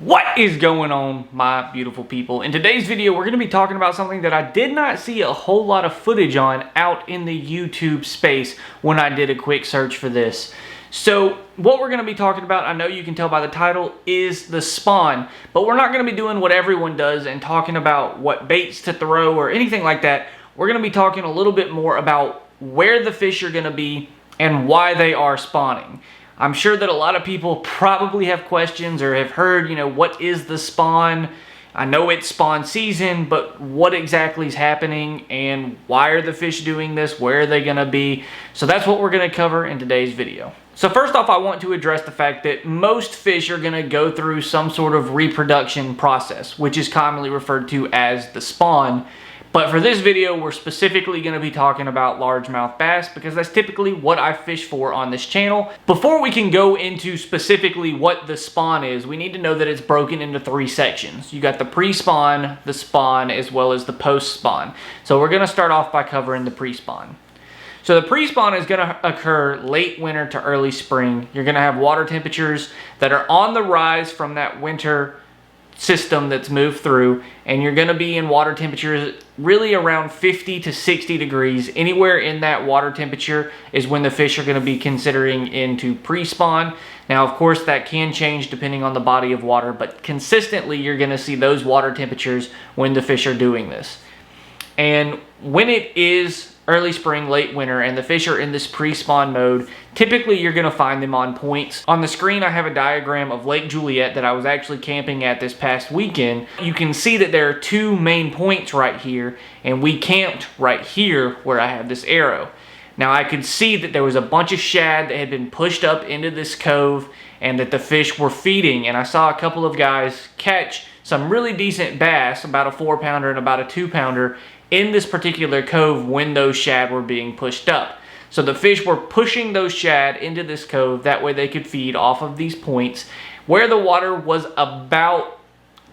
What is going on, my beautiful people? In today's video, we're going to be talking about something that I did not see a whole lot of footage on out in the YouTube space when I did a quick search for this. So what we're going to be talking about, I know you can tell by the title, is the spawn. But we're not going to be doing what everyone does and talking about what baits to throw or anything like that. We're going to be talking a little bit more about where the fish are going to be and why they are spawning. I'm sure that a lot of people probably have questions or have heard, what is the spawn? I know it's spawn season, but what exactly is happening and why are the fish doing this? Where are they going to be? So that's what we're going to cover in today's video. So first off, I want to address the fact that most fish are going to go through some sort of reproduction process, which is commonly referred to as the spawn. But for this video, we're specifically going to be talking about largemouth bass because that's typically what I fish for on this channel. Before we can go into specifically what the spawn is, we need to know that it's broken into three sections. You got the pre-spawn, the spawn, as well as the post-spawn. So we're going to start off by covering the pre-spawn. So the pre-spawn is going to occur late winter to early spring. You're going to have water temperatures that are on the rise from that winter system that's moved through, and you're going to be in water temperatures really around 50 to 60 degrees. Anywhere in that water temperature is when the fish are going to be considering into pre-spawn. Now, of course, that can change depending on the body of water, but consistently you're going to see those water temperatures when the fish are doing this. And when it is early spring, late winter, and the fish are in this pre-spawn mode, typically you're going to find them on points. On the screen, I have a diagram of Lake Juliet that I was actually camping at this past weekend. You can see that there are two main points right here, and we camped right here where I have this arrow. Now, I could see that there was a bunch of shad that had been pushed up into this cove and that the fish were feeding, and I saw a couple of guys catch some really decent bass, about a 4-pounder and about a 2-pounder, in this particular cove when those shad were being pushed up. So the fish were pushing those shad into this cove, that way they could feed off of these points where the water was about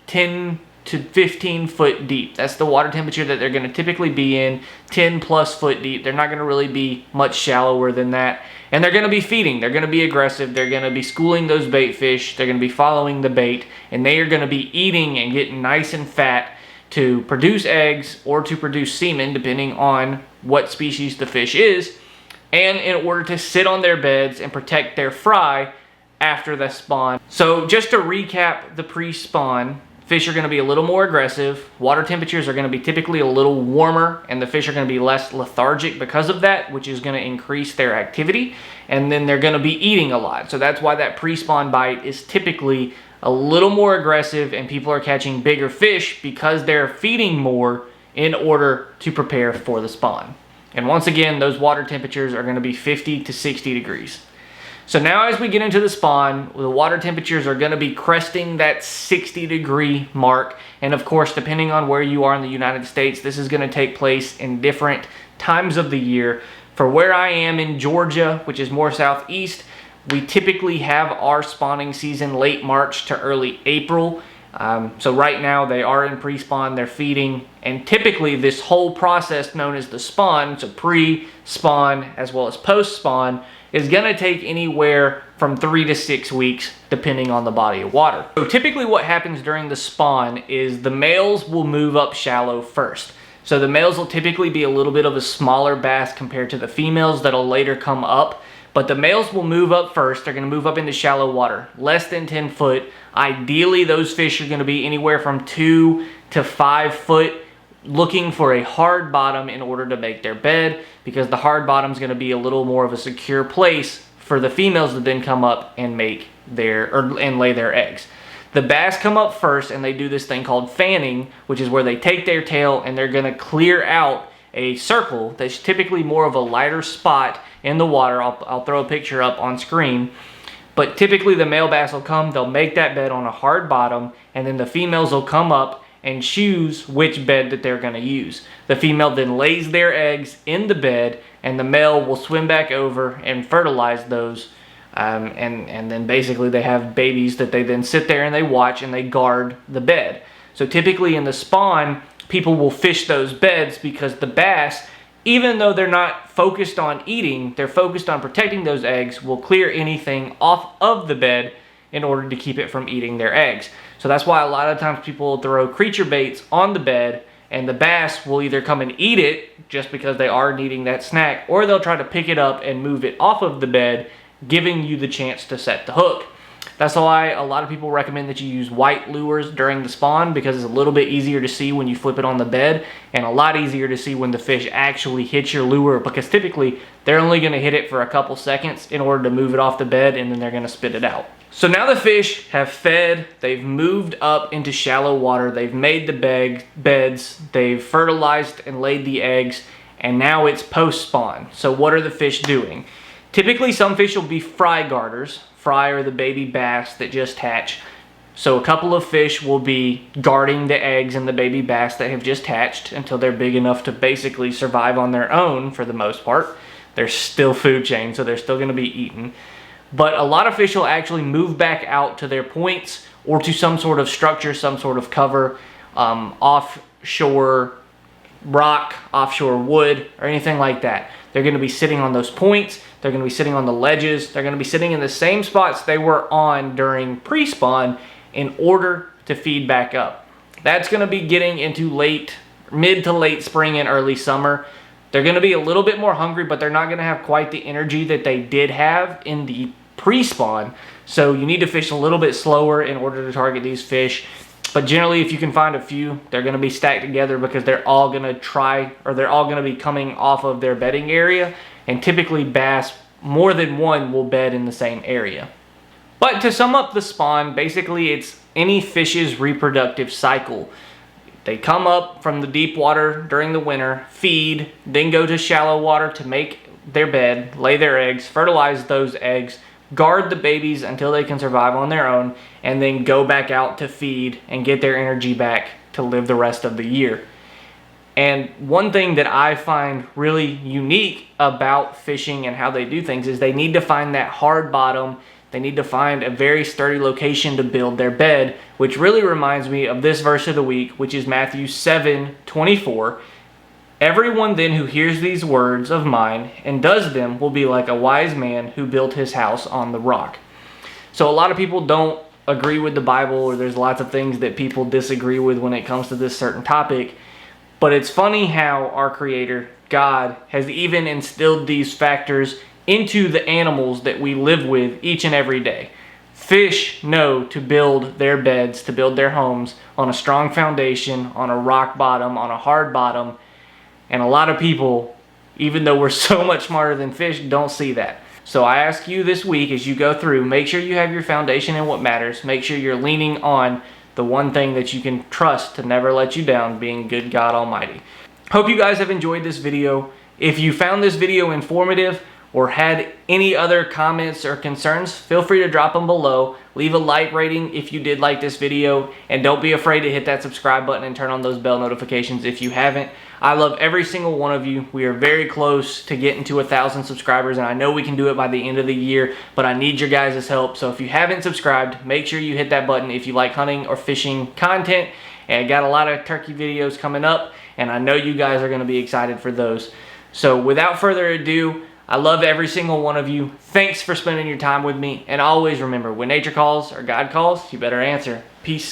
10 to 15 foot deep. That's the water temperature that they're going to typically be in, 10 plus foot deep. They're not going to really be much shallower than that. And they're going to be feeding. They're going to be aggressive. They're going to be schooling those bait fish. They're going to be following the bait, and they are going to be eating and getting nice and fat to produce eggs or to produce semen, depending on what species the fish is, and in order to sit on their beds and protect their fry after the spawn. So just to recap the pre-spawn, fish are going to be a little more aggressive, water temperatures are going to be typically a little warmer, and the fish are going to be less lethargic because of that, which is going to increase their activity, and then they're going to be eating a lot. So that's why that pre-spawn bite is typically a little more aggressive, and people are catching bigger fish because they're feeding more in order to prepare for the spawn. And once again, those water temperatures are going to be 50 to 60 degrees. So now as we get into the spawn, the water temperatures are going to be cresting that 60 degree mark. And of course, depending on where you are in the United States, this is going to take place in different times of the year. For where I am in Georgia, which is more southeast, we typically have our spawning season late March to early April. So right now they are in pre-spawn, they're feeding, and typically this whole process known as the spawn, so pre-spawn as well as post-spawn, is going to take anywhere from 3 to 6 weeks depending on the body of water. So typically what happens during the spawn is the males will move up shallow first. So the males will typically be a little bit of a smaller bass compared to the females that'll later come up. But the males will move up first. They're going to move up into shallow water, less than 10 foot. Ideally, those fish are going to be anywhere from 2 to 5 foot, looking for a hard bottom in order to make their bed, because the hard bottom is going to be a little more of a secure place for the females to then come up and make and lay their eggs. The bass come up first, and they do this thing called fanning, which is where they take their tail and they're going to clear out a circle that's typically more of a lighter spot in the water. I'll throw a picture up on screen. But typically the male bass will come, they'll make that bed on a hard bottom, and then the females will come up and choose which bed that they're going to use. The female then lays their eggs in the bed, and the male will swim back over and fertilize those. And then basically they have babies that they then sit there and they watch and they guard the bed. So typically in the spawn, people will fish those beds because the bass, even though they're not focused on eating, they're focused on protecting those eggs, will clear anything off of the bed in order to keep it from eating their eggs. So that's why a lot of times people throw creature baits on the bed, and the bass will either come and eat it just because they are needing that snack, or they'll try to pick it up and move it off of the bed, giving you the chance to set the hook. That's why a lot of people recommend that you use white lures during the spawn, because it's a little bit easier to see when you flip it on the bed, and a lot easier to see when the fish actually hit your lure, because typically they're only going to hit it for a couple seconds in order to move it off the bed, and then they're going to spit it out. So now the fish have fed, they've moved up into shallow water, they've made the beds, they've fertilized and laid the eggs, and now it's post-spawn. So what are the fish doing? Typically some fish will be fry guarders. Fry are the baby bass that just hatch. So a couple of fish will be guarding the eggs and the baby bass that have just hatched until they're big enough to basically survive on their own for the most part. They're still food chain, so they're still going to be eaten. But a lot of fish will actually move back out to their points or to some sort of structure, some sort of cover, offshore rock, offshore wood, or anything like that. They're going to be sitting on those points. They're going to be sitting on the ledges. They're going to be sitting in the same spots they were on during pre-spawn in order to feed back up. That's going to be getting into mid to late spring and early summer. They're going to be a little bit more hungry, but they're not going to have quite the energy that they did have in the pre-spawn. So you need to fish a little bit slower in order to target these fish. But generally, if you can find a few, they're going to be stacked together because they're all going to be coming off of their bedding area. And typically bass, more than one will bed in the same area. But to sum up the spawn, basically it's any fish's reproductive cycle. They come up from the deep water during the winter, feed, then go to shallow water to make their bed, lay their eggs, fertilize those eggs, guard the babies until they can survive on their own, and then go back out to feed and get their energy back to live the rest of the year. And one thing that I find really unique about fishing and how they do things is they need to find that hard bottom. They need to find a very sturdy location to build their bed, which really reminds me of this verse of the week, which is Matthew 7:24. Everyone then who hears these words of mine and does them will be like a wise man who built his house on the rock. So a lot of people don't agree with the Bible, or there's lots of things that people disagree with when it comes to this certain topic. But it's funny how our Creator, God, has even instilled these factors into the animals that we live with each and every day. Fish know to build their beds, to build their homes on a strong foundation, on a rock bottom, on a hard bottom. And a lot of people, even though we're so much smarter than fish, don't see that. So I ask you this week as you go through, make sure you have your foundation in what matters. Make sure you're leaning on the one thing that you can trust to never let you down, being good God Almighty. Hope you guys have enjoyed this video. If you found this video informative or had any other comments or concerns, feel free to drop them below. Leave a like rating if you did like this video, and don't be afraid to hit that subscribe button and turn on those bell notifications if you haven't. I love every single one of you. We are very close to getting to 1,000 subscribers, and I know we can do it by the end of the year, but I need your guys' help. So if you haven't subscribed, make sure you hit that button if you like hunting or fishing content. And I got a lot of turkey videos coming up, and I know you guys are going to be excited for those. So without further ado, I love every single one of you. Thanks for spending your time with me. And always remember, when nature calls or God calls, you better answer. Peace.